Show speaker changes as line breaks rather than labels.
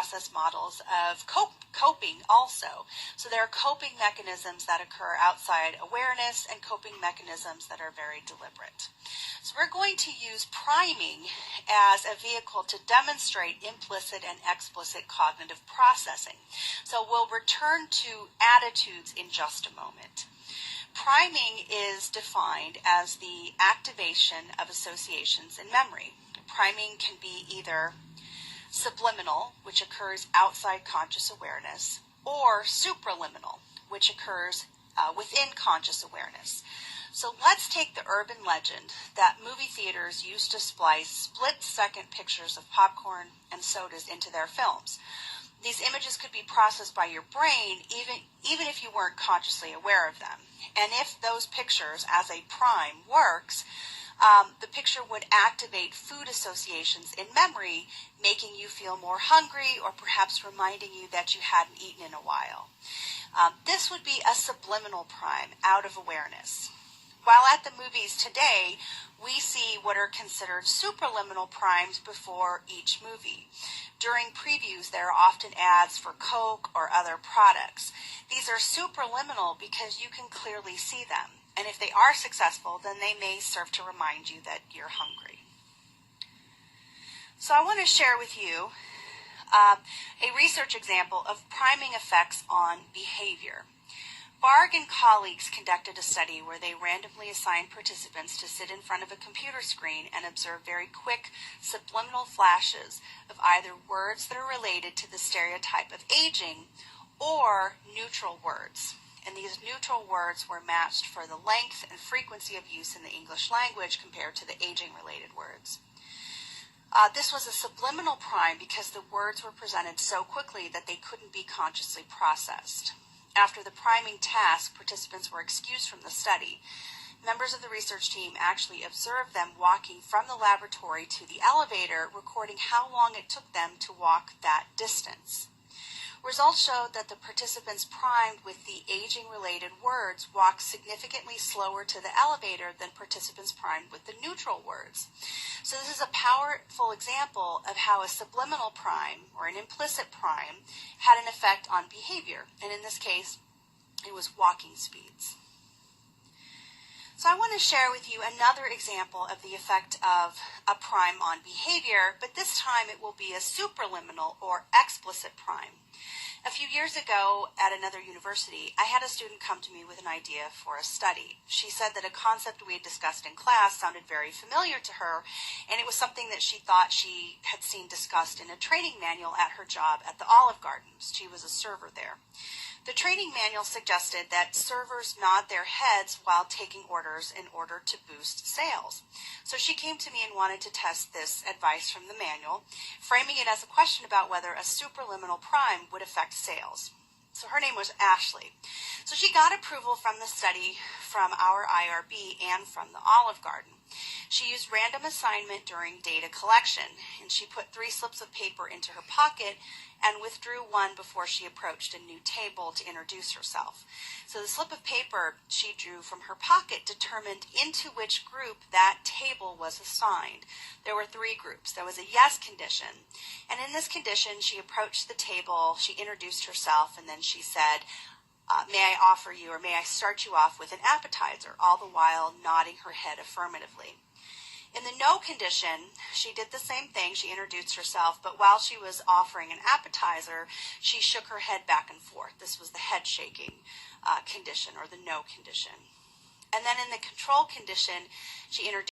process models of coping also. So there are coping mechanisms that occur outside awareness and coping mechanisms that are very deliberate. So we're going to use priming as a vehicle to demonstrate implicit and explicit cognitive processing. So we'll return to attitudes in just a moment. Priming is defined as the activation of associations in memory. Priming can be either subliminal, which occurs outside conscious awareness, or supraliminal, which occurs within conscious awareness. So let's take the urban legend that movie theaters used to splice split-second pictures of popcorn and sodas into their films. These images could be processed by your brain even if you weren't consciously aware of them. And if those pictures as a prime works, the picture would activate food associations in memory, making you feel more hungry or perhaps reminding you that you hadn't eaten in a while. This would be a subliminal prime out of awareness. While at the movies today, we see what are considered supraliminal primes before each movie. During previews, there are often ads for Coke or other products. These are supraliminal because you can clearly see them. And if they are successful, then they may serve to remind you that you're hungry. So I want to share with you a research example of priming effects on behavior. Barg and colleagues conducted a study where they randomly assigned participants to sit in front of a computer screen and observe very quick subliminal flashes of either words that are related to the stereotype of aging or neutral words. And these neutral words were matched for the length and frequency of use in the English language compared to the aging-related words. This was a subliminal prime because the words were presented so quickly that they couldn't be consciously processed. After the priming task, participants were excused from the study. Members of the research team actually observed them walking from the laboratory to the elevator, recording how long it took them to walk that distance. Results showed that the participants primed with the aging-related words walked significantly slower to the elevator than participants primed with the neutral words. So this is a powerful example of how a subliminal prime, or an implicit prime, had an effect on behavior. And in this case, it was walking speeds. So I want to share with you another example of the effect of a prime on behavior, but this time it will be a supraliminal or explicit prime. A few years ago at another university, I had a student come to me with an idea for a study. She said that a concept we had discussed in class sounded very familiar to her, and it was something that she thought she had seen discussed in a training manual at her job at the Olive Garden. She was a server there. The training manual suggested that servers nod their heads while taking orders in order to boost sales. So she came to me and wanted to test this advice from the manual, framing it as a question about whether a supraliminal prime would affect sales. So her name was Ashley. So she got approval from the study from our IRB and from the Olive Garden. She used random assignment during data collection, and she put 3 slips of paper into her pocket and withdrew one before she approached a new table to introduce herself. So the slip of paper she drew from her pocket determined into which group that table was assigned. There were 3 groups. There was a yes condition, and in this condition she approached the table, she introduced herself, and then she said, may I offer you, or may I start you off with an appetizer, all the while nodding her head affirmatively. In the no condition, she did the same thing. She introduced herself, but while she was offering an appetizer, she shook her head back and forth. This was the head shaking condition, or the no condition. And then in the control condition, she introduced